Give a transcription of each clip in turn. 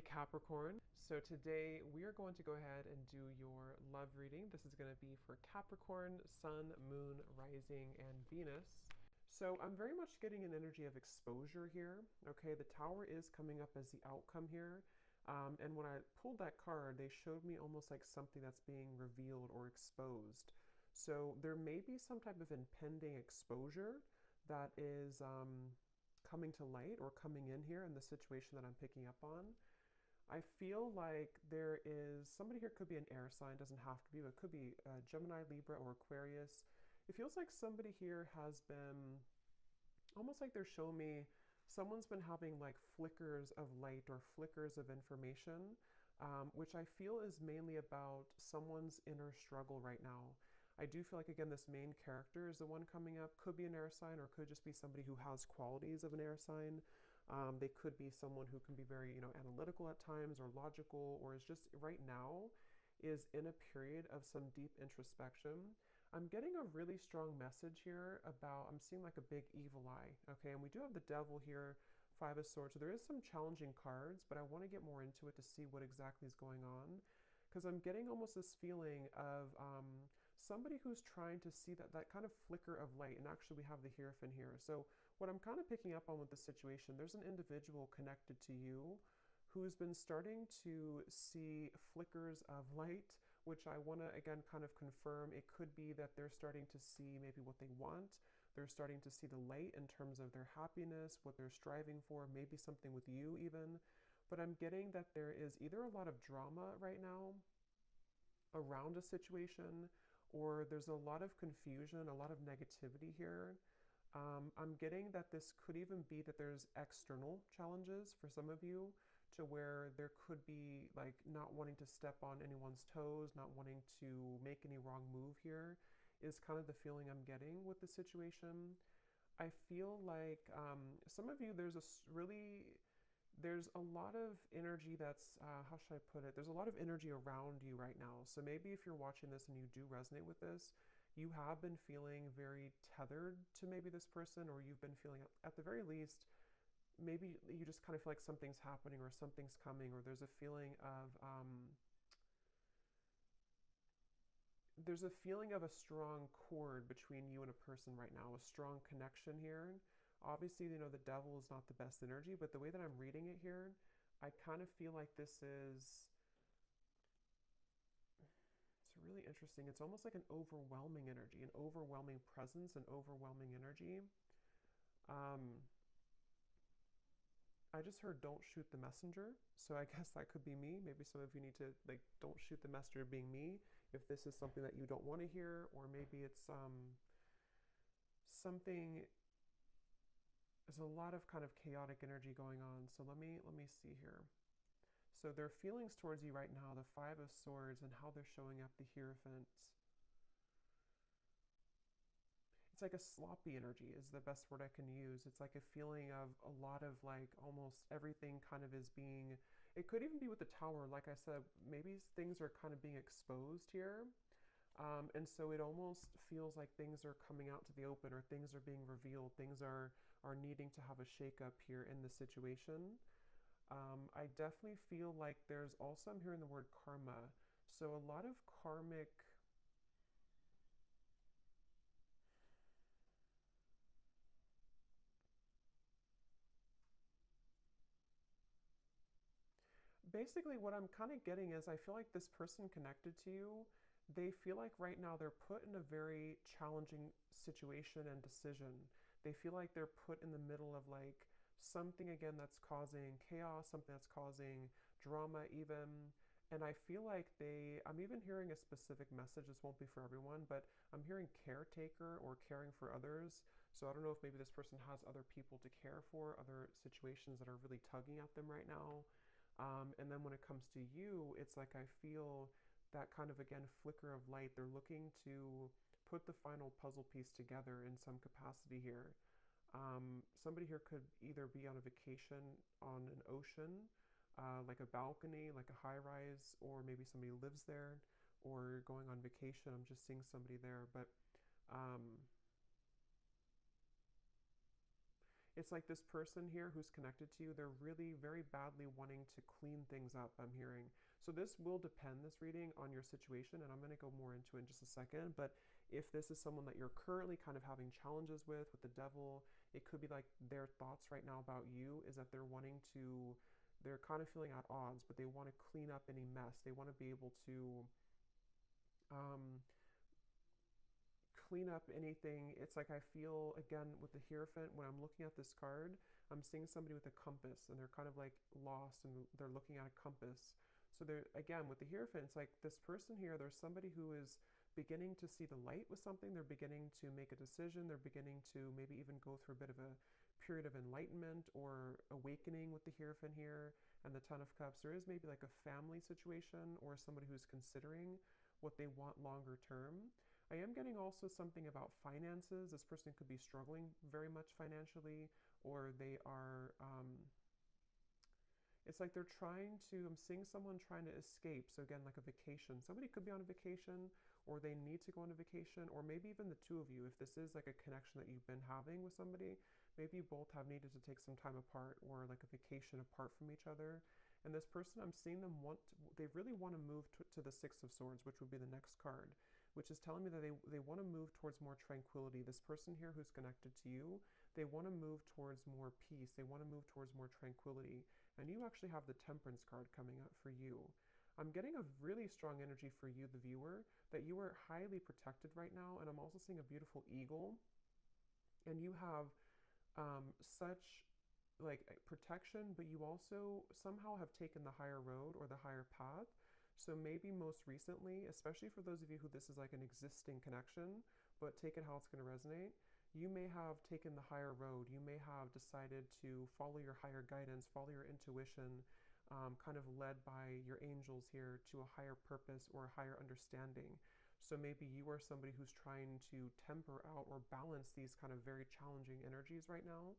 Capricorn. So today we are going to go ahead and do your love reading. This is going to be for Capricorn, Sun, Moon, Rising, and Venus. So I'm very much getting an energy of exposure here. Okay, the Tower is coming up as the outcome here. And when I pulled that card, they showed me almost like something that's being revealed or exposed. So there may be some type of impending exposure that is coming to light or coming in here in the situation that I'm picking up on. I feel like there is somebody here, could be an air sign, doesn't have to be, but it could be Gemini, Libra, or Aquarius. It feels like somebody here has been almost like they're showing me someone's been having like flickers of light or flickers of information, which I feel is mainly about someone's inner struggle right now. I do feel like, again, this main character is the one coming up. Could be an air sign or could just be somebody who has qualities of an air sign. They could be someone who can be very, analytical at times or logical, or is just right now is in a period of some deep introspection. I'm getting a really strong message here about, I'm seeing like a big evil eye, okay? And we do have the devil here, Five of Swords. So there is some challenging cards, but I want to get more into it to see what exactly is going on. Because I'm getting almost this feeling of somebody who's trying to see that kind of flicker of light. And actually we have the Hierophant here. So what I'm kind of picking up on with this situation, there's an individual connected to you who's been starting to see flickers of light, which I want to, again, kind of confirm. It could be that they're starting to see maybe what they want. They're starting to see the light in terms of their happiness, what they're striving for, maybe something with you even. But I'm getting that there is either a lot of drama right now around a situation, or there's a lot of confusion, a lot of negativity here. I'm getting that this could even be that there's external challenges for some of you, to where there could be like not wanting to step on anyone's toes, not wanting to make any wrong move here, is kind of the feeling I'm getting with the situation. I feel like some of you, there's a lot of energy that's, how should I put it? There's a lot of energy around you right now. So maybe if you're watching this and you do resonate with this, you have been feeling very tethered to maybe this person, or you've been feeling, at the very least, maybe you just kind of feel like something's happening or something's coming, or there's a feeling of, a strong cord between you and a person right now, a strong connection here. Obviously, the devil is not the best energy, but the way that I'm reading it here, I kind of feel like this is, it's really interesting. It's almost like an overwhelming energy, an overwhelming presence, an overwhelming energy. I just heard don't shoot the messenger. So I guess that could be me. Maybe some of you need to, like, don't shoot the messenger being me, if this is something that you don't want to hear, or maybe it's something, there's a lot of kind of chaotic energy going on. So let me see here. So their feelings towards you right now, the Five of Swords, and how they're showing up, the Hierophant. It's like a sloppy energy is the best word I can use. It's like a feeling of a lot of like almost everything kind of is being, it could even be with the Tower. Like I said, maybe things are kind of being exposed here. And so it almost feels like things are coming out to the open, or things are being revealed. Things are needing to have a shakeup here in the situation. I definitely feel like there's also, I'm hearing the word karma. So a lot of karmic, basically what I'm kind of getting is, I feel like this person connected to you, they feel like right now they're put in a very challenging situation and decision. They feel like they're put in the middle of like something, again, that's causing chaos, something that's causing drama even. And I feel like I'm even hearing a specific message. This won't be for everyone, but I'm hearing caretaker or caring for others. So I don't know if maybe this person has other people to care for, other situations that are really tugging at them right now. And then when it comes to you, it's like I feel that kind of, again, flicker of light. They're looking to put the final puzzle piece together in some capacity here. Somebody here could either be on a vacation on an ocean, like a balcony, like a high rise, or maybe somebody lives there, or going on vacation. I'm just seeing somebody there. But It's like this person here who's connected to you, they're really very badly wanting to clean things up, I'm hearing. So this will depend, this reading, on your situation, and I'm going to go more into it in just a second. But if this is someone that you're currently kind of having challenges with the devil, it could be like their thoughts right now about you is that they're wanting to, they're kind of feeling at odds, but they want to clean up any mess. They want to be able to um, clean up anything. It's like I feel, again, with the Hierophant, when I'm looking at this card, I'm seeing somebody with a compass and they're kind of like lost and they're looking at a compass. So they're, again, with the Hierophant, it's like this person here, there's somebody who is beginning to see the light with something. They're beginning to make a decision. They're beginning to maybe even go through a bit of a period of enlightenment or awakening with the Hierophant here and the Ten of Cups. There is maybe like a family situation or somebody who's considering what they want longer term. I am getting also something about finances. This person could be struggling very much financially, or they are, it's like they're trying to, I'm seeing someone trying to escape. So again, like a vacation. Somebody could be on a vacation, or they need to go on a vacation, or maybe even the two of you. If this is like a connection that you've been having with somebody, maybe you both have needed to take some time apart or like a vacation apart from each other. And this person, I'm seeing them they really want to move to the Six of Swords, which would be the next card, which is telling me that they want to move towards more tranquility. This person here who's connected to you, they want to move towards more peace. They want to move towards more tranquility. And you actually have the Temperance card coming up for you. I'm getting a really strong energy for you, the viewer, that you are highly protected right now. And I'm also seeing a beautiful eagle. And you have such like protection, but you also somehow have taken the higher road or the higher path. So maybe most recently, especially for those of you who this is like an existing connection, but take it how it's going to resonate, you may have taken the higher road. You may have decided to follow your higher guidance, follow your intuition, kind of led by your angels here to a higher purpose or a higher understanding. So maybe you are somebody who's trying to temper out or balance these kind of very challenging energies right now.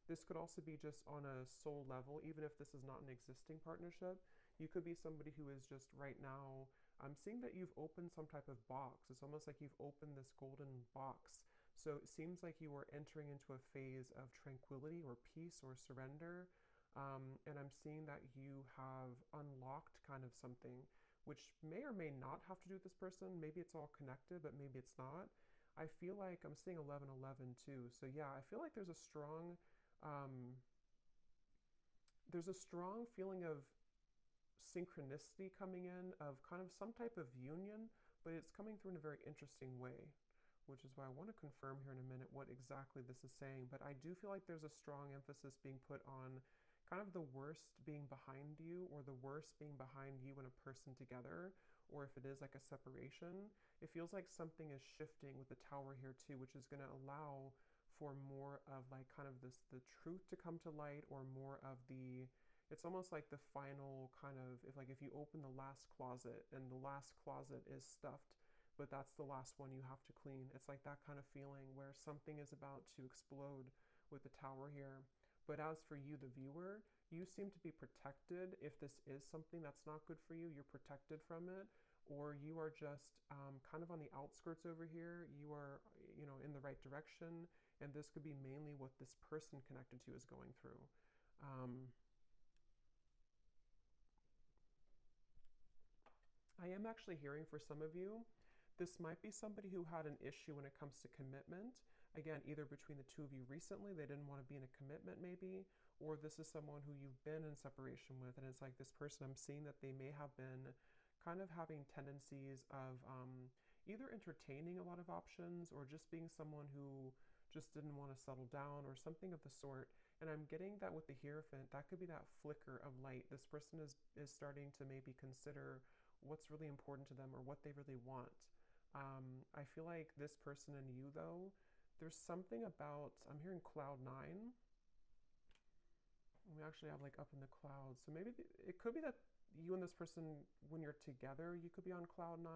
This could also be just on a soul level, even if this is not an existing partnership. You could be somebody who is just right now, I'm seeing that you've opened some type of box. It's almost like you've opened this golden box. So it seems like you are entering into a phase of tranquility or peace or surrender. And I'm seeing that you have unlocked kind of something, which may or may not have to do with this person. Maybe it's all connected, but maybe it's not. I feel like I'm seeing 1111 too. So yeah, I feel like there's a strong feeling of synchronicity coming in, of kind of some type of union, but it's coming through in a very interesting way, which is why I want to confirm here in a minute what exactly this is saying. But I do feel like there's a strong emphasis being put on kind of the worst being behind you, or the worst being behind you and a person together, or if it is like a separation, it feels like something is shifting with the Tower here too, which is going to allow for more of like kind of this, the truth to come to light, or more of the, it's almost like the final kind of, if you open the last closet and the last closet is stuffed, but that's the last one you have to clean. It's like that kind of feeling where something is about to explode with the Tower here. But as for you, the viewer, you seem to be protected. If this is something that's not good for you, you're protected from it, or you are just kind of on the outskirts over here. You are, in the right direction, and this could be mainly what this person connected to is going through. I am actually hearing for some of you, this might be somebody who had an issue when it comes to commitment. Again, either between the two of you recently, they didn't want to be in a commitment maybe, or this is someone who you've been in separation with, and it's like this person, I'm seeing that they may have been kind of having tendencies of either entertaining a lot of options, or just being someone who just didn't want to settle down, or something of the sort. And I'm getting that with the Hierophant, that could be that flicker of light. This person is starting to maybe consider what's really important to them, or what they really want. I feel like this person and you, though, there's something about, I'm hearing cloud 9. We actually have like up in the clouds. So maybe it could be that you and this person, when you're together, you could be on cloud 9.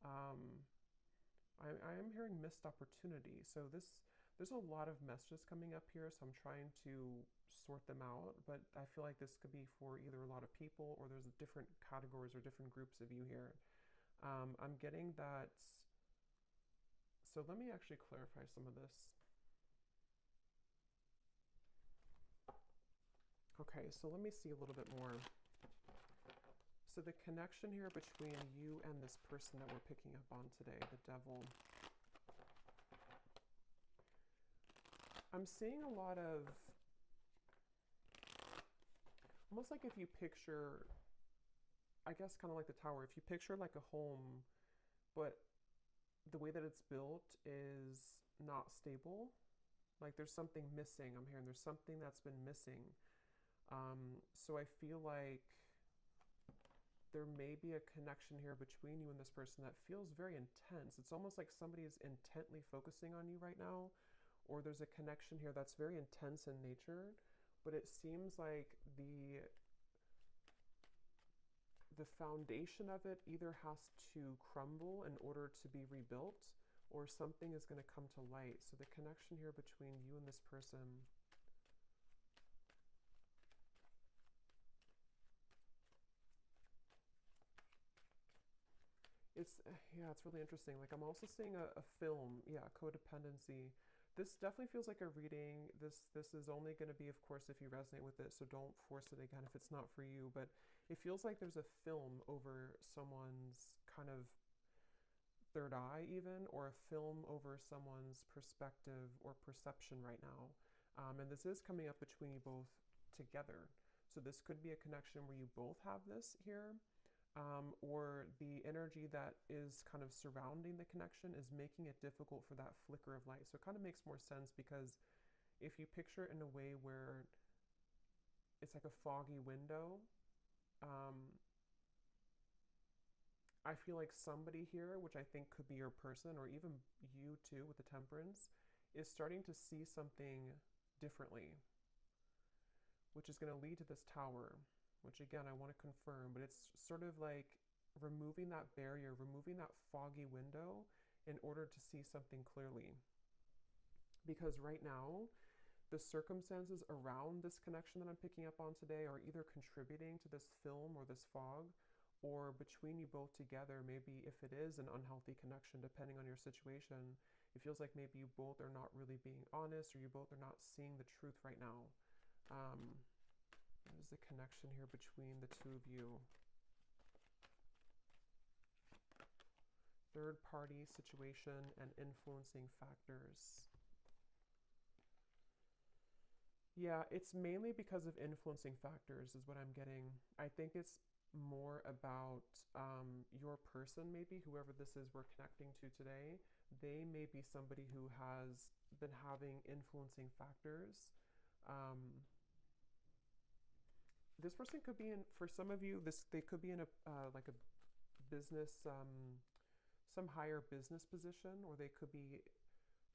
I am hearing missed opportunity. So there's a lot of messages coming up here, so I'm trying to sort them out, but I feel like this could be for either a lot of people, or there's different categories or different groups of you here. I'm getting that, so let me actually clarify some of this. Okay, so let me see a little bit more. So the connection here between you and this person that we're picking up on today, the Devil. I'm seeing a lot of, almost like if you picture, I guess kind of like the Tower, if you picture like a home, but the way that it's built is not stable. Like there's something missing. I'm hearing there's something that's been missing. So I feel like there may be a connection here between you and this person that feels very intense. It's almost like somebody is intently focusing on you right now, or there's a connection here that's very intense in nature, but it seems like the foundation of it either has to crumble in order to be rebuilt, or something is going to come to light. So the connection here between you and this person, it's really interesting. Like I'm also seeing a film, codependency. This definitely feels like a reading. This is only going to be, of course, if you resonate with it, so don't force it again if it's not for you, but it feels like there's a film over someone's kind of third eye even, or a film over someone's perspective or perception right now. And this is coming up between you both together. So this could be a connection where you both have this here, or the energy that is kind of surrounding the connection is making it difficult for that flicker of light. So it kind of makes more sense, because if you picture it in a way where it's like a foggy window, I feel like somebody here, which I think could be your person, or even you too with the Temperance, is starting to see something differently, which is going to lead to this Tower, which again, I want to confirm, but it's sort of like removing that barrier, removing that foggy window in order to see something clearly. Because right now, the circumstances around this connection that I'm picking up on today are either contributing to this film or this fog, or between you both together, maybe if it is an unhealthy connection, depending on your situation, it feels like maybe you both are not really being honest, or you both are not seeing the truth right now. What is the connection here between the two of you? Third party situation and influencing factors. Yeah, it's mainly because of influencing factors is what I'm getting. I think it's more about your person, maybe, whoever this is we're connecting to today. They may be somebody who has been having influencing factors. This person could be in, for some of you, they could be in a like a business, some higher business position, or they could be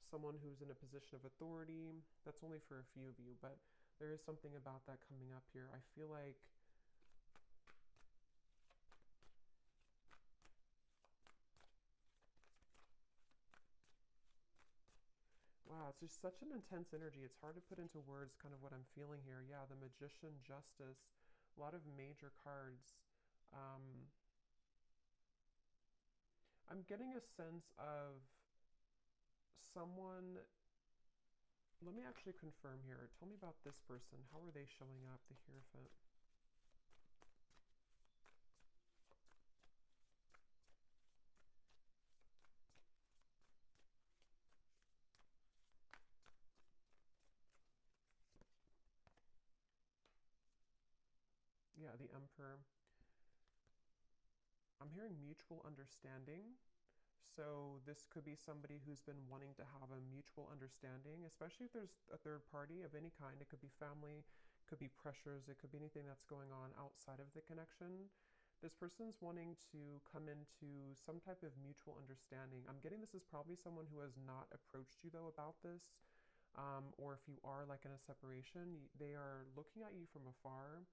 someone who's in a position of authority. That's only for a few of you, but there is something about that coming up here. I feel like wow, it's just such an intense energy. It's hard to put into words kind of what I'm feeling here. Yeah, the Magician, Justice, a lot of major cards. I'm getting a sense of someone. Let me actually confirm here. Tell me about this person. How are they showing up, the Hierophant? Yeah, the Emperor. I'm hearing mutual understanding. So this could be somebody who's been wanting to have a mutual understanding, especially if there's a third party of any kind. It could be family, could be pressures, it could be anything that's going on outside of the connection. This person's wanting to come into some type of mutual understanding. I'm getting this is probably someone who has not approached you though about this. Or if you are like in a separation, they are looking at you from afar.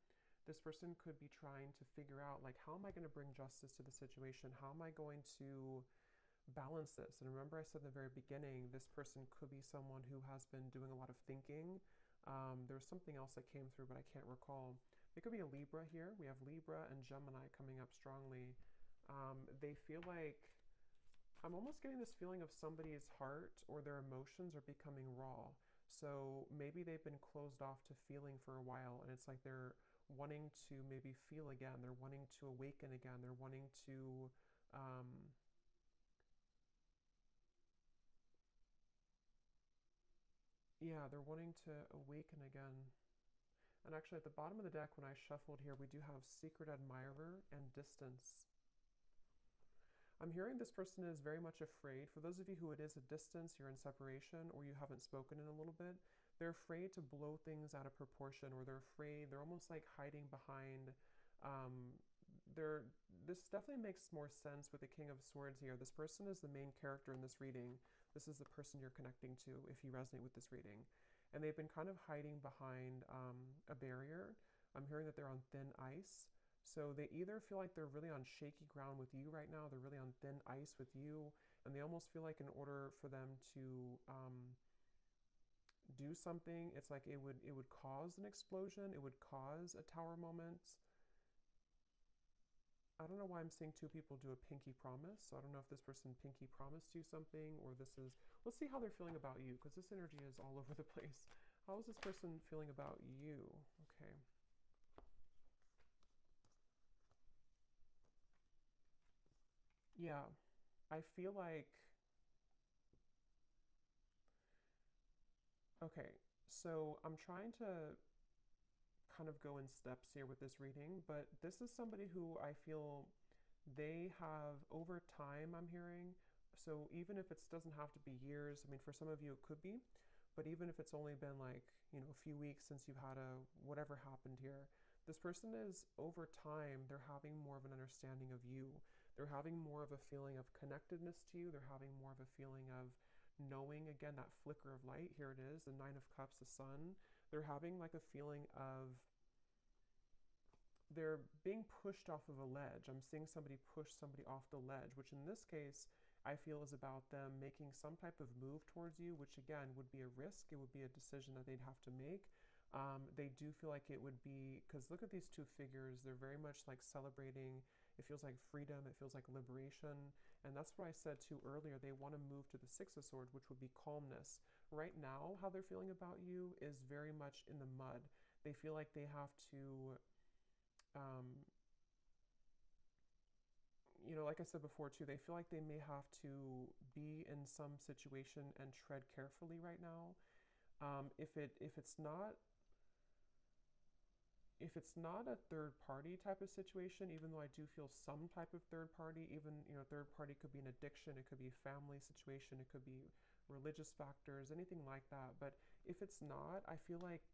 This person could be trying to figure out, like, how am I going to bring justice to the situation? How am I going to balance this? And remember, I said in the very beginning, this person could be someone who has been doing a lot of thinking. There was something else that came through, but I can't recall. It could be a Libra here. We have Libra and Gemini coming up strongly. They feel like, I'm almost getting this feeling of somebody's heart or their emotions are becoming raw. So maybe they've been closed off to feeling for a while, and it's like they're wanting to maybe feel again. They're wanting to awaken again. They're wanting to, um, yeah, they're wanting to awaken again. And actually, at the bottom of the deck, when I shuffled here, we do have Secret Admirer and Distance. I'm hearing this person is very much afraid. For those of you who it is a distance, you're in separation, or you haven't spoken in a little bit, they're afraid to blow things out of proportion, or they're almost like hiding behind. Um, they're, this definitely makes more sense with the King of Swords here. This person is the main character in this reading. This is the person you're connecting to if you resonate with this reading. And they've been kind of hiding behind a barrier. I'm hearing that they're on thin ice. So they either feel like they're really on shaky ground with you right now, they're really on thin ice with you, and they almost feel like in order for them to do something, it's like it would cause an explosion, it would cause a tower moment. I don't know why I'm seeing two people do a pinky promise. So I don't know if this person pinky promised you something, or this is, let's see how they're feeling about you, because this energy is all over the place. How is this person feeling about you? Okay. Yeah, I feel like, okay, so I'm trying to kind of go in steps here with this reading, but this is somebody who I feel they have over time, I'm hearing. So even if it doesn't have to be years, I mean, for some of you it could be, but even if it's only been like, a few weeks since you've had a whatever happened here, this person is over time, they're having more of an understanding of you. They're having more of a feeling of connectedness to you. They're having more of a feeling of knowing, again, that flicker of light. Here it is, the Nine of Cups, the Sun. They're having like a feeling of they're being pushed off of a ledge. I'm seeing somebody push somebody off the ledge, which in this case, I feel is about them making some type of move towards you, which again would be a risk. It would be a decision that they'd have to make. They do feel like it would be, because look at these two figures, they're very much like celebrating. It feels like freedom, it feels like liberation. And that's what I said too earlier. They want to move to the Six of Swords, which would be calmness. Right now, how they're feeling about you is very much in the mud. They feel like they have to um, like I said before too, they feel like they may have to be in some situation and tread carefully right now. If it's not a third party type of situation, even though I do feel some type of third party, even third party could be an addiction, it could be a family situation, it could be religious factors, anything like that. But if it's not, I feel like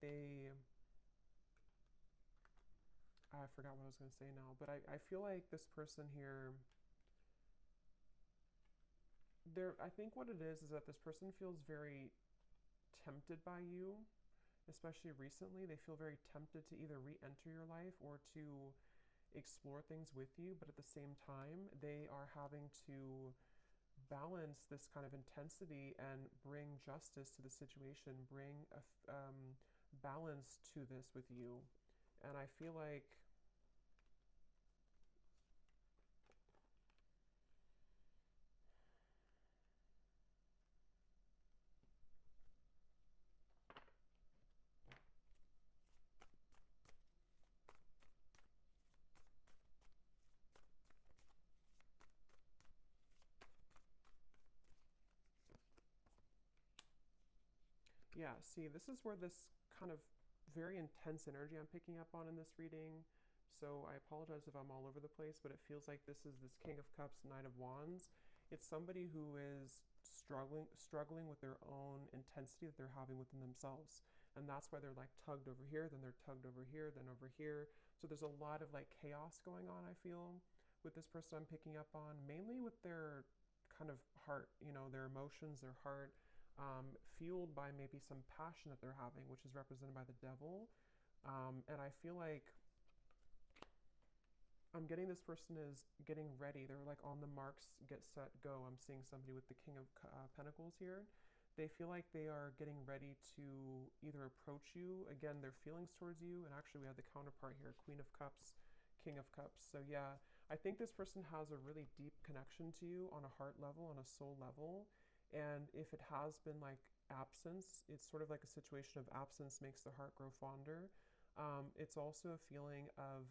I forgot what I was going to say now, but I feel like this person here, I think what it is that this person feels very tempted by you, especially recently. They feel very tempted to either re-enter your life or to explore things with you, but at the same time, they are having to balance this kind of intensity and bring justice to the situation, bring a balance to this with you. And I feel like, yeah, see, this is where this kind of very intense energy I'm picking up on in this reading. So I apologize if I'm all over the place, but it feels like this is this King of Cups, Knight of Wands. It's somebody who is struggling with their own intensity that they're having within themselves. And that's why they're like tugged over here, then they're tugged over here, then over here. So there's a lot of like chaos going on, I feel, with this person I'm picking up on, mainly with their kind of heart, their emotions, their heart, fueled by maybe some passion that they're having, which is represented by the devil. And I feel like I'm getting this person is getting ready. They're like on the marks, get set, go. I'm seeing somebody with the King of Pentacles here. They feel like they are getting ready to either approach you. Again, their feelings towards you. And actually, we have the counterpart here, Queen of Cups, King of Cups. So yeah, I think this person has a really deep connection to you on a heart level, on a soul level. And if it has been like absence. It's sort of like a situation of absence makes the heart grow fonder. It's also a feeling of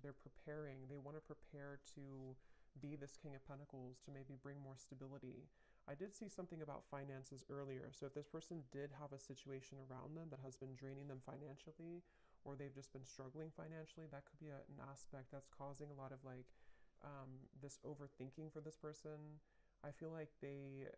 they're preparing. They want to prepare to be this King of Pentacles, to maybe bring more stability. I did see something about finances earlier. So if this person did have a situation around them that has been draining them financially, or they've just been struggling financially, that could be an aspect that's causing a lot of like this overthinking for this person. I feel like I'm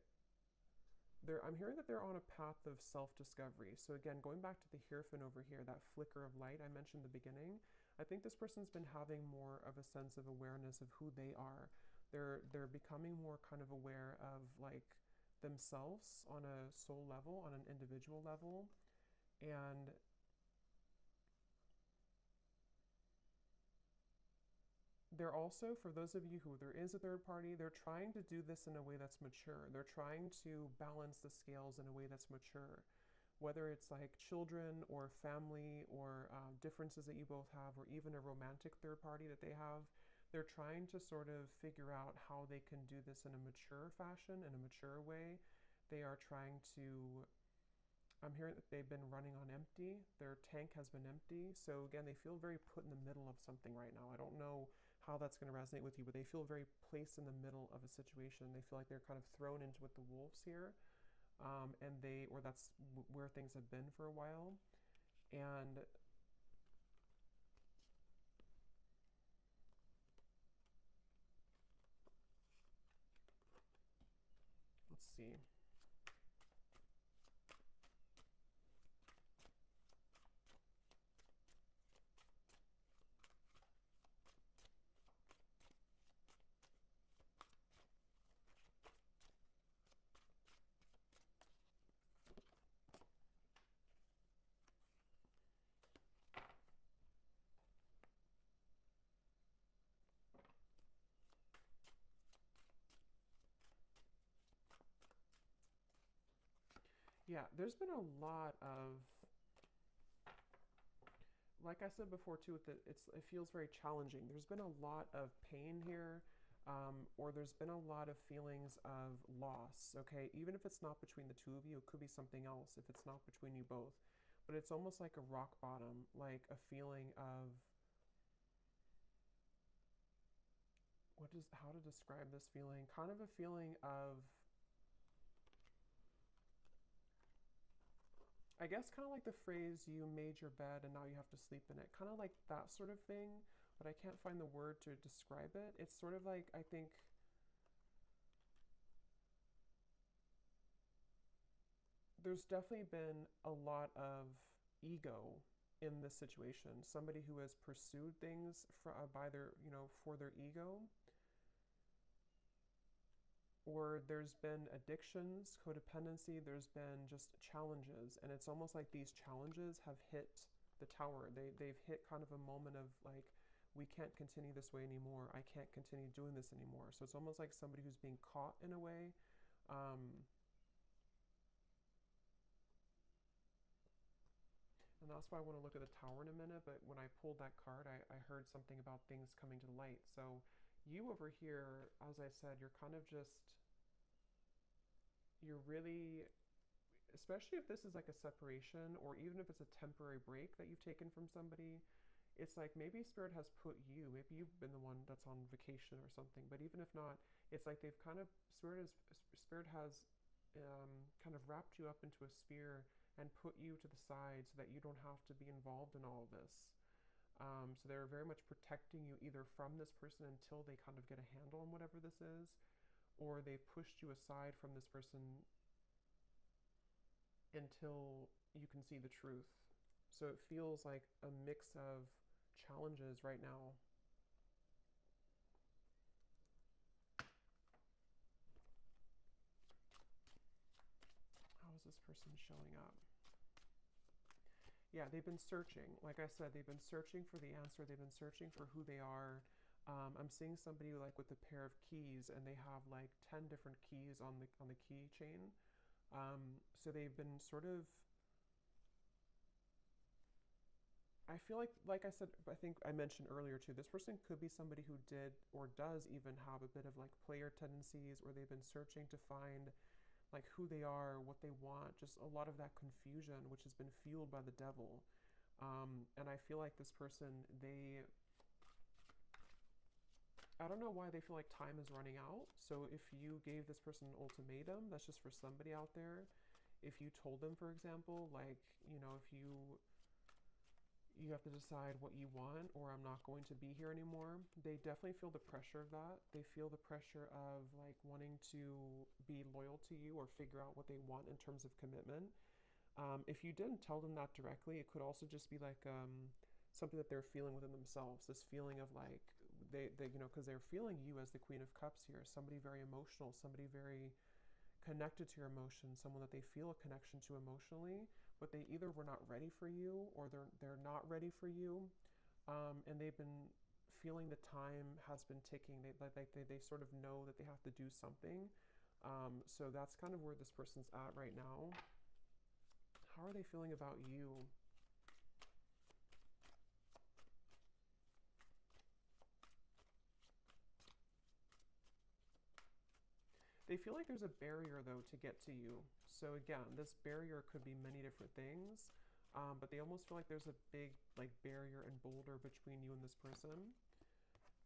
hearing that they're on a path of self-discovery. So again, going back to the Hierophant over here, that flicker of light I mentioned in the beginning, I think this person's been having more of a sense of awareness of who they are. They're becoming more kind of aware of like themselves on a soul level, on an individual level. And they're also, for those of you who there is a third party, they're trying to do this in a way that's mature. They're trying to balance the scales in a way that's mature. Whether it's like children or family or differences that you both have, or even a romantic third party that they have, they're trying to sort of figure out how they can do this in a mature fashion, in a mature way. They are trying to, I'm hearing that they've been running on empty. Their tank has been empty. So again, they feel very put in the middle of something right now. I don't know how that's going to resonate with you, but they feel very placed in the middle of a situation. They feel like they're kind of thrown into with the wolves here. Or that's where things have been for a while. And let's see. Yeah, there's been a lot of, like I said before too, it feels very challenging. There's been a lot of pain here, or there's been a lot of feelings of loss. Okay, even if it's not between the two of you, it could be something else. If it's not between you both, but it's almost like a rock bottom, like a feeling of how to describe this feeling? Kind of a feeling of, I guess kind of like the phrase, you made your bed and now you have to sleep in it. Kind of like that sort of thing, but I can't find the word to describe it. It's sort of like, I think, there's definitely been a lot of ego in this situation. Somebody who has pursued things by their, for their ego, or there's been addictions, codependency, there's been just challenges. And it's almost like these challenges have hit the tower. They've hit kind of a moment of like, we can't continue this way anymore. I can't continue doing this anymore. So it's almost like somebody who's being caught in a way. And that's why I want to look at the tower in a minute. But when I pulled that card, I heard something about things coming to light. So you over here, as I said, you're kind of just, you're really, especially if this is like a separation, or even if it's a temporary break that you've taken from somebody, it's like maybe Spirit has put you, maybe you've been the one that's on vacation or something, but even if not, it's like they've kind of, Spirit has kind of wrapped you up into a sphere and put you to the side so that you don't have to be involved in all of this. So they're very much protecting you either from this person until they kind of get a handle on whatever this is, or they've pushed you aside from this person until you can see the truth. So it feels like a mix of challenges right now. How is this person showing up? Yeah, they've been searching. Like I said, they've been searching for the answer. They've been searching for who they are. I'm seeing somebody like with a pair of keys, and they have like 10 different keys on the keychain. So they've been sort of, I feel like I said, I think I mentioned earlier too, this person could be somebody who did or does even have a bit of like player tendencies, or they've been searching to find like who they are, what they want, just a lot of that confusion, which has been fueled by the devil. And I feel like this person, I don't know why they feel like time is running out. So if you gave this person an ultimatum, that's just for somebody out there. If you told them, for example, like, you know, if you have to decide what you want, or I'm not going to be here anymore, they definitely feel the pressure of that. They feel the pressure of like wanting to be loyal to you or figure out what they want in terms of commitment. If you didn't tell them that directly, it could also just be like something that they're feeling within themselves. This feeling of like they you know, because they're feeling you as the Queen of Cups here, somebody very emotional, somebody very connected to your emotions, someone that they feel a connection to emotionally, but they either were not ready for you or they're not ready for you, and they've been feeling the time has been ticking. They sort of know that they have to do something. So that's kind of where this person's at right now. How are they feeling about you? They feel like there's a barrier, though, to get to you. So again, this barrier could be many different things, but they almost feel like there's a big like barrier and boulder between you and this person.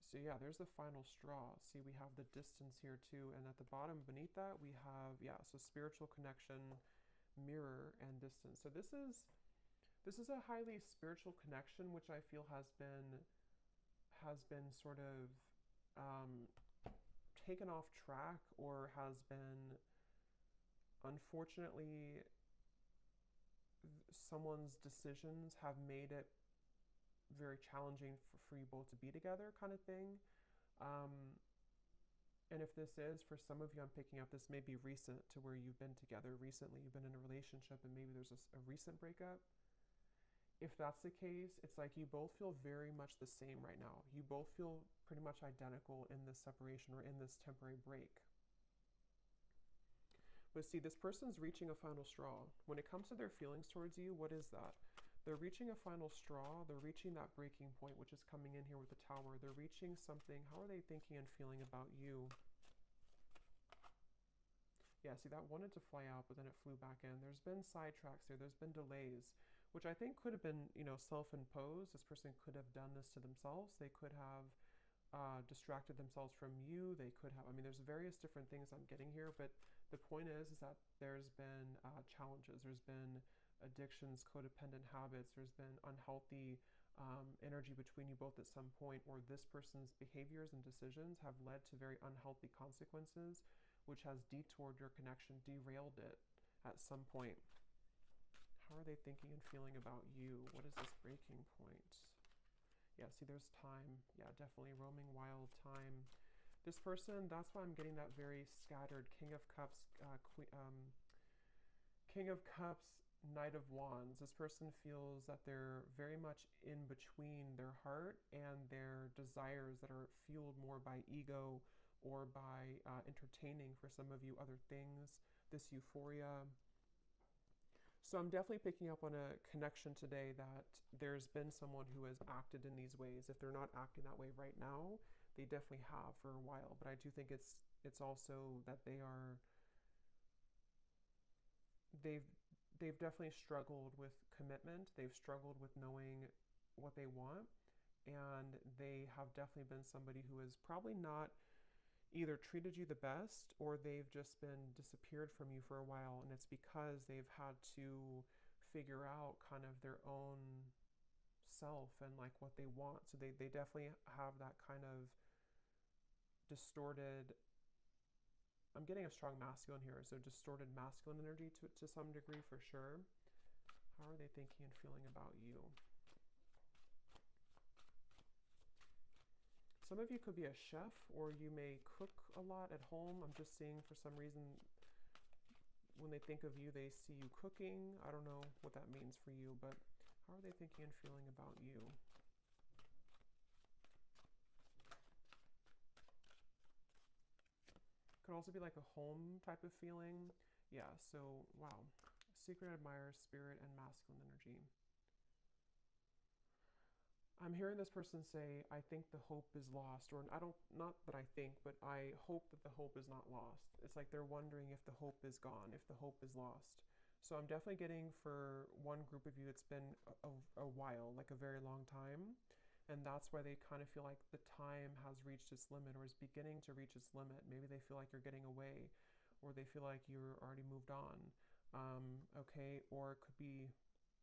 So yeah, there's the final straw. See, we have the distance here too, and at the bottom beneath that we have, yeah, so spiritual connection, mirror, and distance. So this is a highly spiritual connection, which I feel has been sort of taken off track, or has been, unfortunately, someone's decisions have made it very challenging for you both to be together, kind of thing. Um, and if this is, for some of you, I'm picking up, this may be recent to where you've been together recently, you've been in a relationship, and maybe there's a recent breakup. If that's the case, it's like you both feel very much the same right now. You both feel pretty much identical in this separation or in this temporary break. But see, this person's reaching a final straw. When it comes to their feelings towards you, what is that? They're reaching a final straw. They're reaching that breaking point, which is coming in here with the Tower. They're reaching something. How are they thinking and feeling about you? Yeah, see, that wanted to fly out, but then it flew back in. There's been sidetracks here. There's been delays, which I think could have been, you know, self-imposed. This person could have done this to themselves. They could have distracted themselves from you. They could have, I mean, there's various different things I'm getting here, but the point is that there's been challenges. There's been addictions, codependent habits. There's been unhealthy energy between you both at some point, or this person's behaviors and decisions have led to very unhealthy consequences, which has detoured your connection, derailed it at some point. How are they thinking and feeling about you? What is this breaking point? Yeah, see, there's time. Yeah, definitely roaming wild, time. This person, that's why I'm getting that very scattered King of Cups, King of Cups, Knight of Wands. This person feels that they're very much in between their heart and their desires that are fueled more by ego or by entertaining, for some of you, other things, this euphoria. So I'm definitely picking up on a connection today that there's been someone who has acted in these ways. If they're not acting that way right now, they definitely have for a while. But I do think it's also that they've definitely struggled with commitment. They've struggled with knowing what they want, and they have definitely been somebody who has probably not either treated you the best, or they've just been disappeared from you for a while, and it's because they've had to figure out kind of their own self and like what they want. So they definitely have that kind of distorted, I'm getting a strong masculine here, so distorted masculine energy to some degree, for sure. How are they thinking and feeling about you? Some of you could be a chef, or you may cook a lot at home. I'm just seeing, for some reason, when they think of you, they see you cooking. I don't know what that means for you, but how are they thinking and feeling about you? Could also be like a home type of feeling. Yeah, so, wow. Secret admirer, spirit, and masculine energy. I'm hearing this person say, I think the hope is lost, or I don't, not that I think, but I hope that the hope is not lost. It's like they're wondering if the hope is gone, if the hope is lost. So I'm definitely getting for one group of you, it's been a while, like a very long time. And that's why they kind of feel like the time has reached its limit or is beginning to reach its limit. Maybe they feel like you're getting away, or they feel like you're already moved on. Okay, or it could be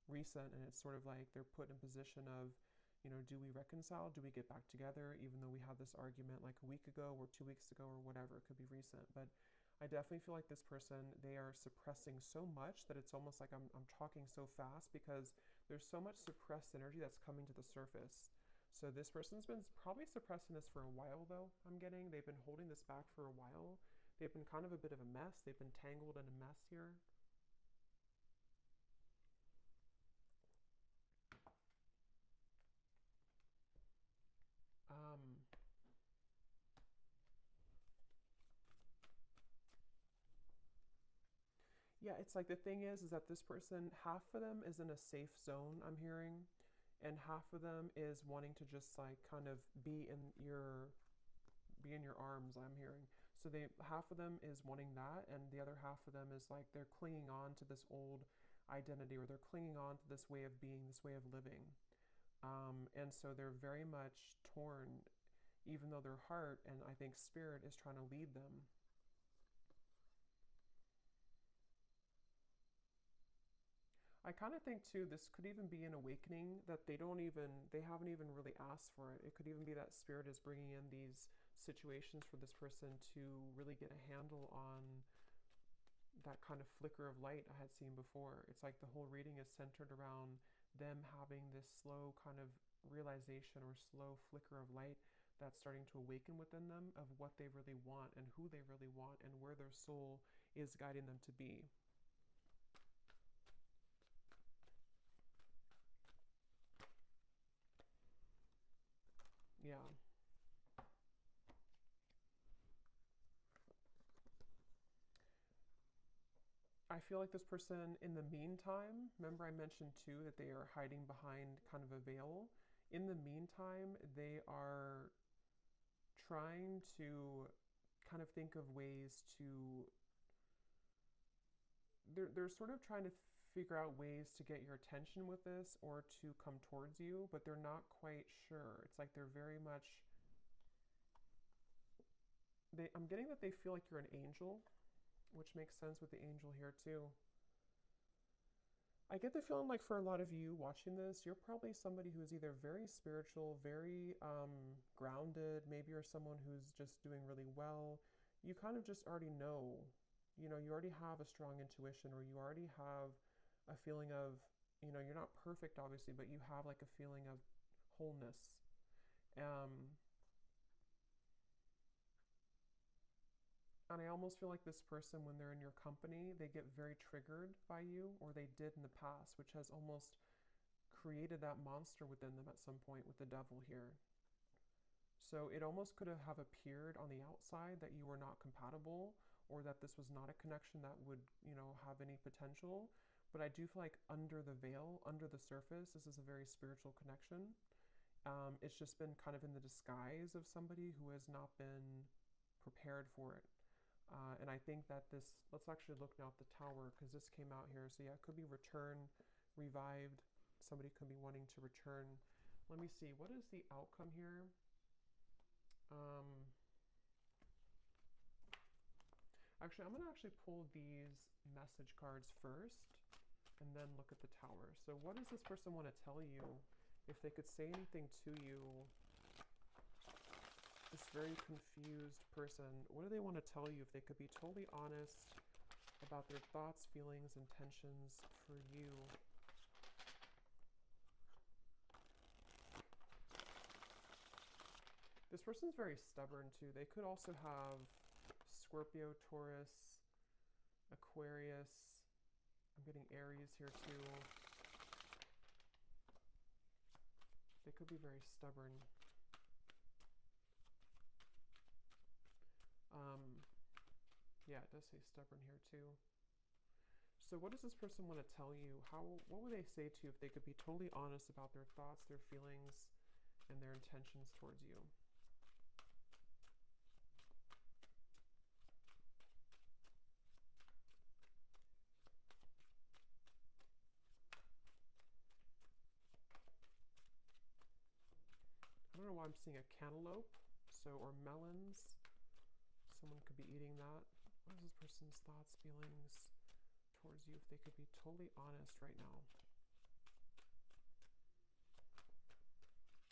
recent and it's sort of like they're put in a position of, do we reconcile? Do we get back together? Even though we had this argument like a week ago or 2 weeks ago or whatever, it could be recent. But I definitely feel like this person, they are suppressing so much that it's almost like I'm talking so fast because there's so much suppressed energy that's coming to the surface. So this person's been probably suppressing this for a while though, I'm getting. They've been holding this back for a while. They've been kind of a bit of a mess. They've been tangled in a mess here. Um, Yeah, it's like the thing is that this person, half of them is in a safe zone, I'm hearing, and half of them is wanting to just like kind of be in your arms, I'm hearing. So they half of them is wanting that, and the other half of them is like they're clinging on to this old identity, or they're clinging on to this way of being, this way of living. And so they're very much torn, even though their heart and I think spirit is trying to lead them. I kind of think too, this could even be an awakening that they haven't even really asked for it. It could even be that spirit is bringing in these situations for this person to really get a handle on that kind of flicker of light I had seen before. It's like the whole reading is centered around them having this slow kind of realization or slow flicker of light that's starting to awaken within them of what they really want and who they really want and where their soul is guiding them to be. Yeah. I feel like this person, in the meantime, remember I mentioned too that they are hiding behind kind of a veil. In the meantime, they are trying to kind of think of ways to, they're sort of trying to figure out ways to get your attention with this or to come towards you, but they're not quite sure. It's like they're very much, I'm getting that they feel like you're an angel, which makes sense with the angel here too. I get the feeling like for a lot of you watching this, you're probably somebody who is either very spiritual, very grounded, maybe you're someone who's just doing really well. You kind of just already know, you already have a strong intuition, or you already have a feeling of, you're not perfect obviously, but you have like a feeling of wholeness. Um, And I almost feel like this person, when they're in your company, they get very triggered by you, or they did in the past, which has almost created that monster within them at some point with the devil here. So it almost could have appeared on the outside that you were not compatible, or that this was not a connection that would, have any potential. But I do feel like under the veil, under the surface, this is a very spiritual connection. It's just been kind of in the disguise of somebody who has not been prepared for it. And I think that this, let's actually look now at the tower, because this came out here. So yeah, it could be return, revived. Somebody could be wanting to return. Let me see, what is the outcome here? Actually, I'm going to actually pull these message cards first and then look at the tower. So what does this person want to tell you? If they could say anything to you, this very confused person, what do they want to tell you? If they could be totally honest about their thoughts, feelings, intentions for you. This person's very stubborn too. They could also have Scorpio, Taurus, Aquarius. I'm getting Aries here too. They could be very stubborn. Yeah, it does say stubborn here too. So what does this person want to tell you? What would they say to you if they could be totally honest about their thoughts, their feelings, and their intentions towards you. I don't know why I'm seeing a cantaloupe, or melons. Someone could be eating that. What is this person's thoughts, feelings towards you if they could be totally honest right now?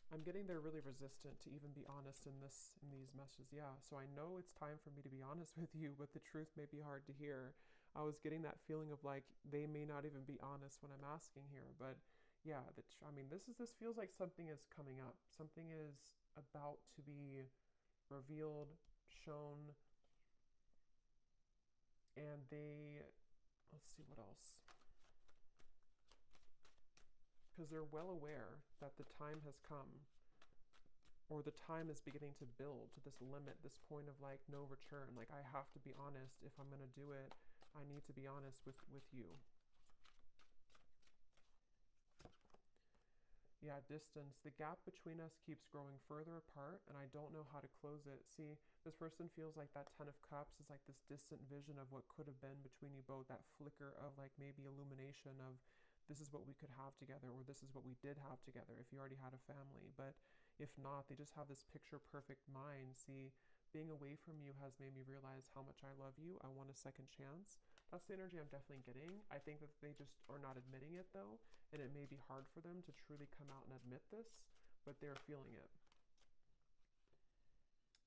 I'm getting they're really resistant to even be honest in these messages. Yeah, so I know it's time for me to be honest with you, but the truth may be hard to hear. I was getting that feeling of like they may not even be honest when I'm asking here, but yeah, I mean, this feels like something is coming up. Something is about to be revealed, shown, and let's see what else. Because they're well aware that the time has come, or the time is beginning to build to this limit, this point of like no return. Like, I have to be honest. If I'm going to do it, I need to be honest with you. Yeah, distance. The gap between us keeps growing further apart, and I don't know how to close it. See, this person feels like that Ten of Cups is like this distant vision of what could have been between you both, that flicker of like maybe illumination of this is what we could have together, or this is what we did have together if you already had a family. But if not, they just have this picture perfect mind. See, being away from you has made me realize how much I love you. I want a second chance. That's the energy I'm definitely getting. I think that they just are not admitting it though, and it may be hard for them to truly come out and admit this, but they're feeling it.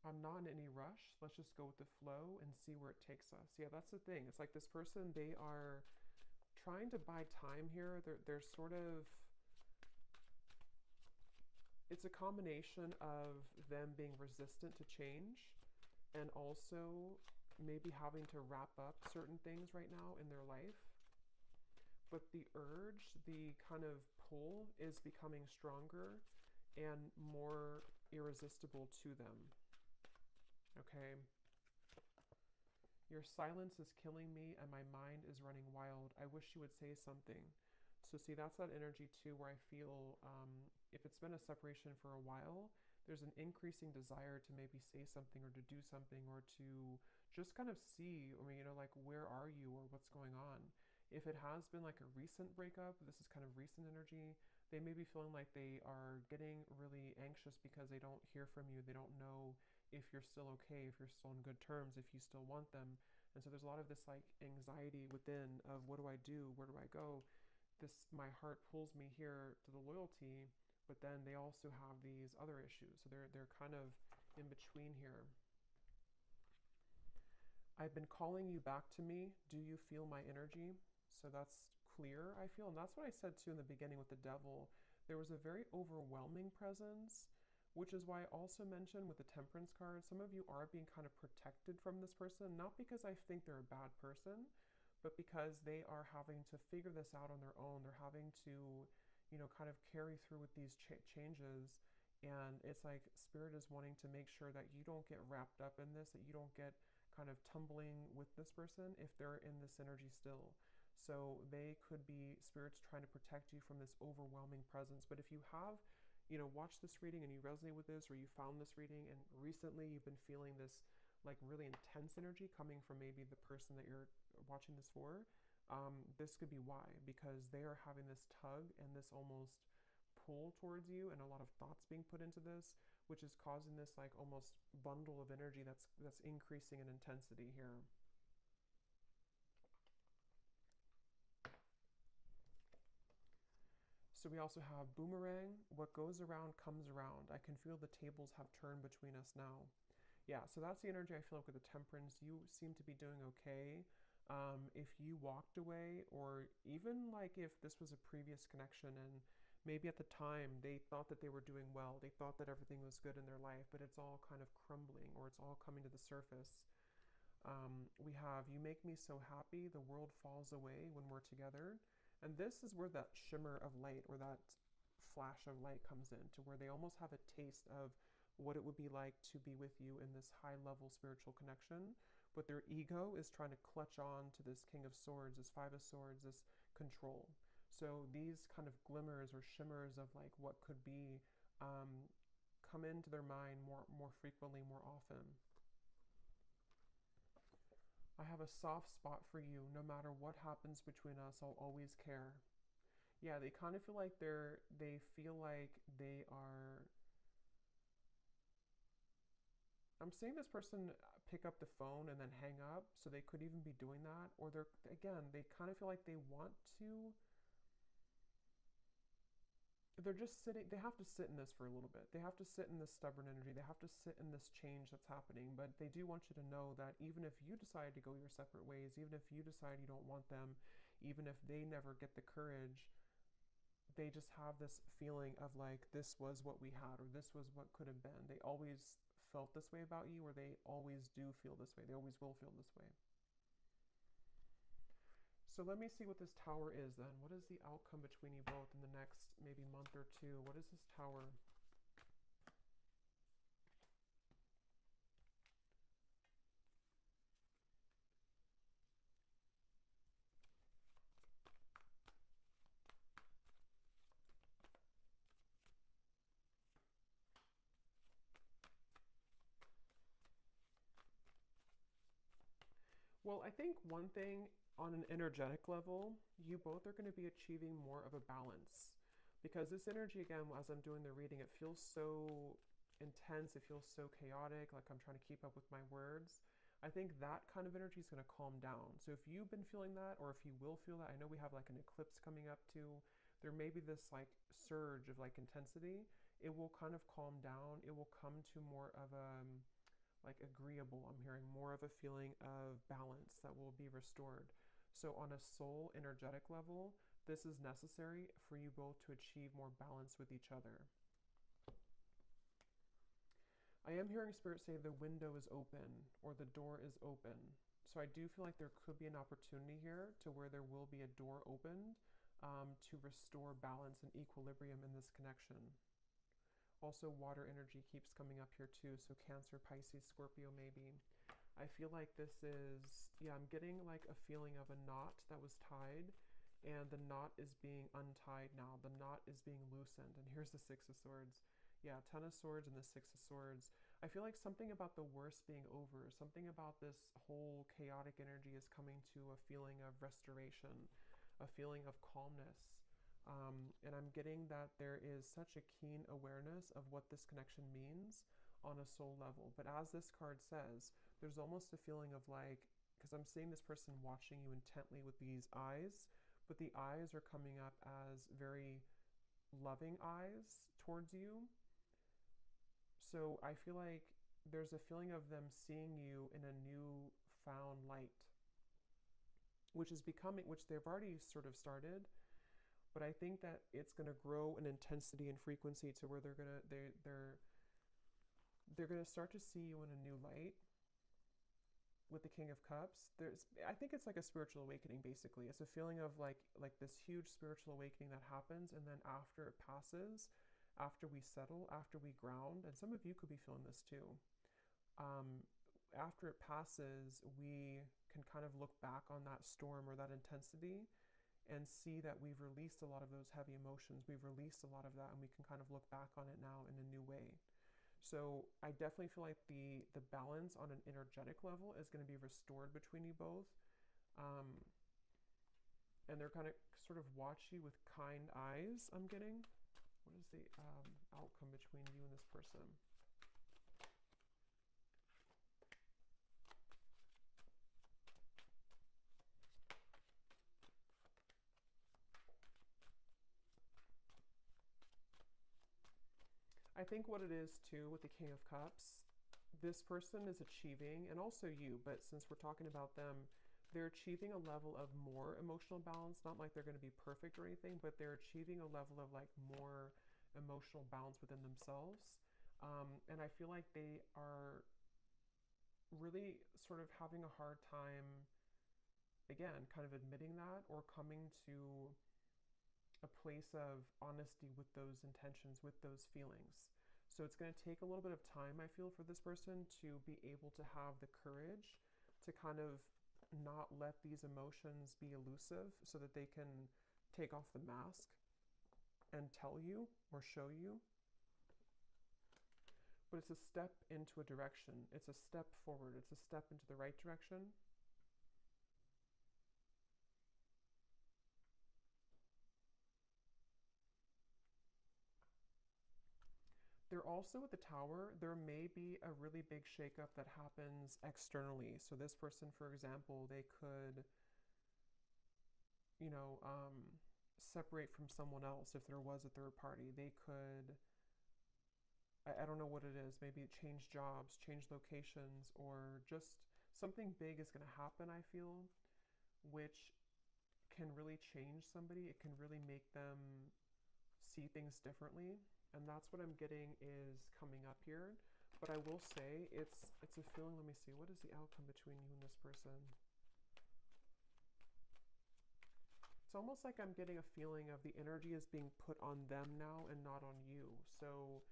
I'm not in any rush. Let's just go with the flow and see where it takes us. Yeah, that's the thing. It's like this person, they are trying to buy time here. They're sort of, it's a combination of them being resistant to change and also maybe having to wrap up certain things right now in their life. But the urge, the kind of pull is becoming stronger and more irresistible to them. Okay. Your silence is killing me and my mind is running wild. I wish you would say something. So see, that's that energy too, where I feel if it's been a separation for a while, there's an increasing desire to maybe say something or to do something or to just kind of see, I mean, you know, like, where are you or what's going on? If it has been like a recent breakup, this is kind of recent energy, they may be feeling like they are getting really anxious because they don't hear from you. They don't know if you're still okay, if you're still on good terms, if you still want them. And so there's a lot of this like anxiety within of what do I do? Where do I go? My heart pulls me here to the loyalty, but then they also have these other issues. So they're kind of in between here. I've been calling you back to me. Do you feel my energy? So that's clear, I feel. And that's what I said too in the beginning with the devil. There was a very overwhelming presence, which is why I also mentioned with the Temperance card, some of you are being kind of protected from this person, not because I think they're a bad person, but because they are having to figure this out on their own. They're having to, you know, kind of carry through with these changes. And it's like Spirit is wanting to make sure that you don't get wrapped up in this, that you don't get kind of tumbling with this person if they're in this energy still. So they could be, Spirit's trying to protect you from this overwhelming presence. But if you have, you know, watched this reading and you resonate with this, or you found this reading and recently you've been feeling this like really intense energy coming from maybe the person that you're watching this for, this could be why, because they are having this tug and this almost pull towards you and a lot of thoughts being put into this, which is causing this like almost bundle of energy that's increasing in intensity here. So we also have boomerang. What goes around comes around. I can feel the tables have turned between us now. Yeah, so that's the energy I feel like with the Temperance. You seem to be doing okay. If you walked away, or even like if this was a previous connection and maybe at the time they thought that they were doing well, they thought that everything was good in their life, but it's all kind of crumbling or it's all coming to the surface. We have, you make me so happy, the world falls away when we're together. And this is where that shimmer of light or that flash of light comes in, to where they almost have a taste of what it would be like to be with you in this high level spiritual connection. But their ego is trying to clutch on to this King of Swords, this Five of Swords, this control. So these kind of glimmers or shimmers of like what could be come into their mind more frequently, more often. I have a soft spot for you. No matter what happens between us, I'll always care. Yeah, they kind of feel like they feel like they are. I'm seeing this person pick up the phone and then hang up, so they could even be doing that. Or they kind of feel like they want to. They're just sitting, they have to sit in this for a little bit. They have to sit in this stubborn energy. They have to sit in this change that's happening. But they do want you to know that even if you decide to go your separate ways, even if you decide you don't want them, even if they never get the courage, they just have this feeling of like, this was what we had, or this was what could have been. They always felt this way about you, or they always do feel this way. They always will feel this way. So let me see what this Tower is then. What is the outcome between you both in the next maybe month or two? What is this Tower? Well, I think one thing on an energetic level, you both are going to be achieving more of a balance. Because this energy, again, as I'm doing the reading, it feels so intense, it feels so chaotic, like I'm trying to keep up with my words. I think that kind of energy is going to calm down. So if you've been feeling that, or if you will feel that, I know we have like an eclipse coming up too. There may be this like surge of like intensity. It will kind of calm down. It will come to more of a like agreeable. I'm hearing more of a feeling of balance that will be restored. So on a soul energetic level, this is necessary for you both to achieve more balance with each other. I am hearing Spirit say the window is open or the door is open. So I do feel like there could be an opportunity here to where there will be a door opened to restore balance and equilibrium in this connection. Also, water energy keeps coming up here too. So Cancer, Pisces, Scorpio maybe. I feel like this is, yeah, I'm getting like a feeling of a knot that was tied, and the knot is being untied now. The knot is being loosened. And here's the Six of Swords. Yeah, Ten of Swords and the Six of Swords. I feel like something about the worst being over, something about this whole chaotic energy is coming to a feeling of restoration, a feeling of calmness. And I'm getting that there is such a keen awareness of what this connection means on a soul level. But as this card says, there's almost a feeling of like, because I'm seeing this person watching you intently with these eyes, but the eyes are coming up as very loving eyes towards you. So I feel like there's a feeling of them seeing you in a new found light, which is becoming, which they've already sort of started. But I think that it's going to grow in intensity and frequency to where they're going to start to see you in a new light. With the King of Cups, I think it's like a spiritual awakening. Basically, it's a feeling of like this huge spiritual awakening that happens, and then after it passes, after we settle, after we ground, and some of you could be feeling this too. After it passes, we can kind of look back on that storm or that intensity and see that we've released a lot of those heavy emotions. We've released a lot of that, and we can kind of look back on it now in a new way. So I definitely feel like the balance on an energetic level is going to be restored between you both. And they're kind of sort of watch you with kind eyes, I'm getting. What is the outcome between you and this person? I think what it is too with the King of Cups, this person is achieving, and also you, but since we're talking about them, they're achieving a level of more emotional balance. Not like they're going to be perfect or anything, but they're achieving a level of like more emotional balance within themselves. And I feel like they are really sort of having a hard time, again, kind of admitting that or coming to a place of honesty with those intentions, with those feelings. So it's going to take a little bit of time, I feel, for this person to be able to have the courage to kind of not let these emotions be elusive so that they can take off the mask and tell you or show you. but it's a step into a direction. It's a step forward. It's a step into the right direction. They're also with the Tower. There may be a really big shakeup that happens externally. So this person, for example, they could, you know, separate from someone else if there was a third party. They could, I don't know what it is, maybe change jobs, change locations, or just something big is going to happen, I feel, which can really change somebody. It can really make them see things differently. And that's what I'm getting is coming up here. But I will say it's a feeling. Let me see. What is the outcome between you and this person? It's almost like I'm getting a feeling of the energy is being put on them now and not on you. So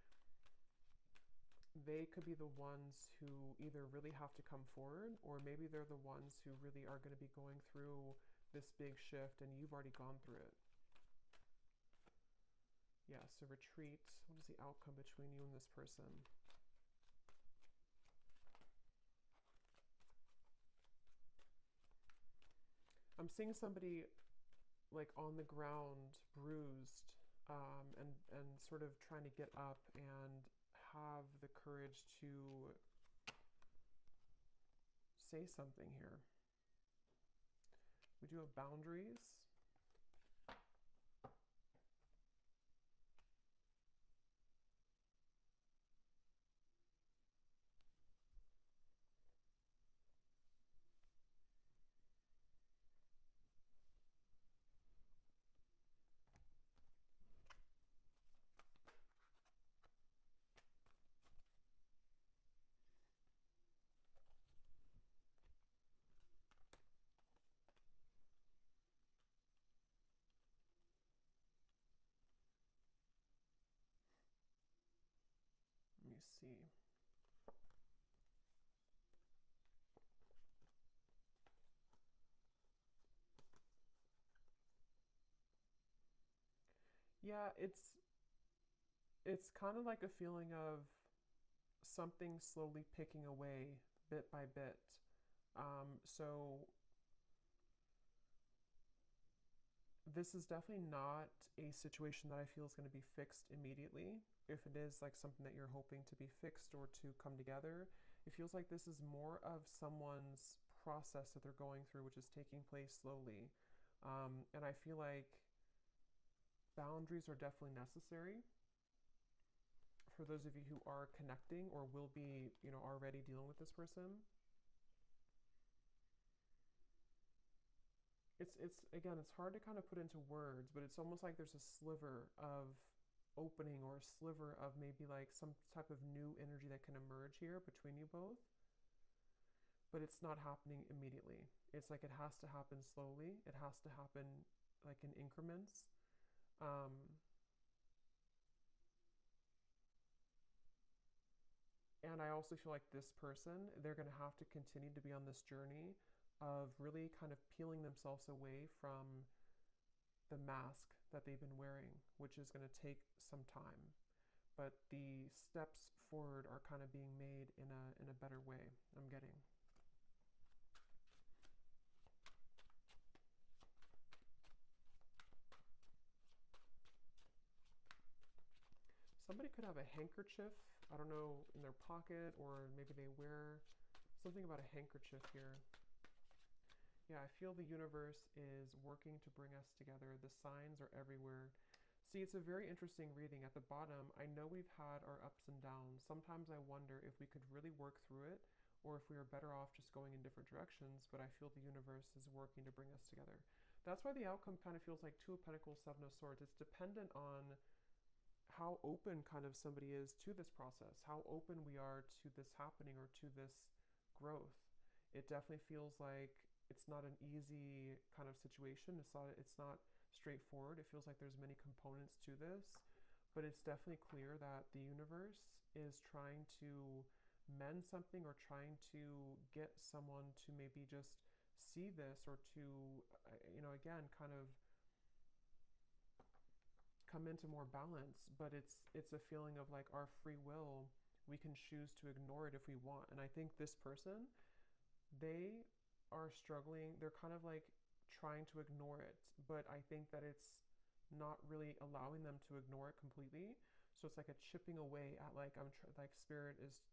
they could be the ones who either really have to come forward, or maybe they're the ones who really are going to be going through this big shift and you've already gone through it. Yeah, so retreat. What is the outcome between you and this person? I'm seeing somebody like on the ground, bruised, and sort of trying to get up and have the courage to say something here. We do have boundaries. Let me see. Yeah, it's kind of like a feeling of something slowly picking away bit by bit. So this is definitely not a situation that I feel is going to be fixed immediately. If it is like something that you're hoping to be fixed or to come together, it feels like this is more of someone's process that they're going through, which is taking place slowly. And I feel like boundaries are definitely necessary for those of you who are connecting or will be, you know, already dealing with this person. It's again, it's hard to kind of put into words, but it's almost like there's a sliver of opening or a sliver of maybe like some type of new energy that can emerge here between you both, but it's not happening immediately. It's like it has to happen slowly. It has to happen like in increments. Um, and I also feel like this person, they're going to have to continue to be on this journey of really kind of peeling themselves away from the mask that they've been wearing, which is going to take some time. But the steps forward are kind of being made in a better way, I'm getting. Somebody could have a handkerchief, I don't know, in their pocket, or maybe they wear something about a handkerchief here. Yeah, I feel the universe is working to bring us together. The signs are everywhere. See, it's a very interesting reading. At the bottom, I know we've had our ups and downs. Sometimes I wonder if we could really work through it or if we are better off just going in different directions, but I feel the universe is working to bring us together. That's why the outcome kind of feels like Two of Pentacles, Seven of Swords. It's dependent on how open kind of somebody is to this process, how open we are to this happening or to this growth. It definitely feels like it's not an easy kind of situation. It's not straightforward. It feels like there's many components to this, but it's definitely clear that the universe is trying to mend something or trying to get someone to maybe just see this or to, again, kind of come into more balance. But it's a feeling of like our free will we can choose to ignore it if we want. And I think this person, they are struggling. They're kind of like trying to ignore it, but I think that it's not really allowing them to ignore it completely. So it's like a chipping away at, like, like spirit is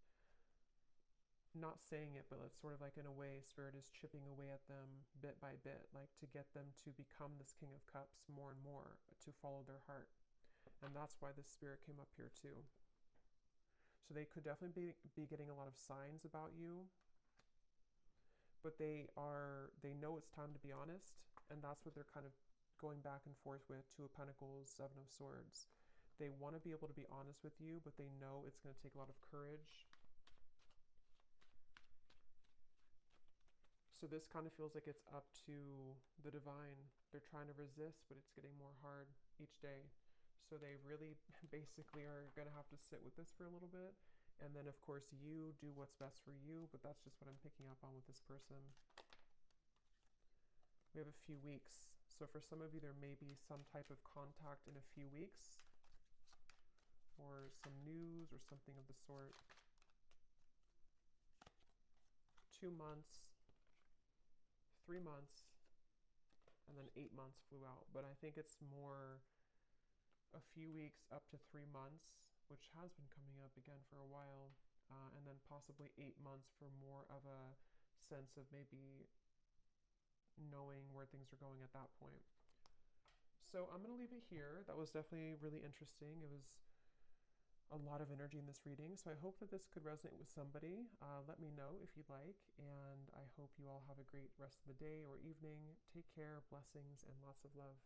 not saying it, but it's sort of like, in a way, spirit is chipping away at them bit by bit, like to get them to become this King of Cups more and more, to follow their heart. And that's why this spirit came up here too. So they could definitely be getting a lot of signs about you, but they know it's time to be honest, and that's what they're kind of going back and forth with. Two of Pentacles, Seven of Swords. They want to be able to be honest with you, but they know it's going to take a lot of courage. So this kind of feels like it's up to the divine. They're trying to resist, but it's getting more hard each day. So they really basically are going to have to sit with this for a little bit. And then, of course, you do what's best for you, but that's just what I'm picking up on with this person. We have a few weeks. So for some of you, there may be some type of contact in a few weeks, or some news or something of the sort. 2 months, 3 months, and then 8 months flew out. But I think it's more a few weeks up to 3 months, which has been coming up again for a while, and then possibly 8 months for more of a sense of maybe knowing where things are going at that point. So I'm going to leave it here. That was definitely really interesting. It was a lot of energy in this reading, so I hope that this could resonate with somebody. Let me know if you'd like, and I hope you all have a great rest of the day or evening. Take care, blessings, and lots of love.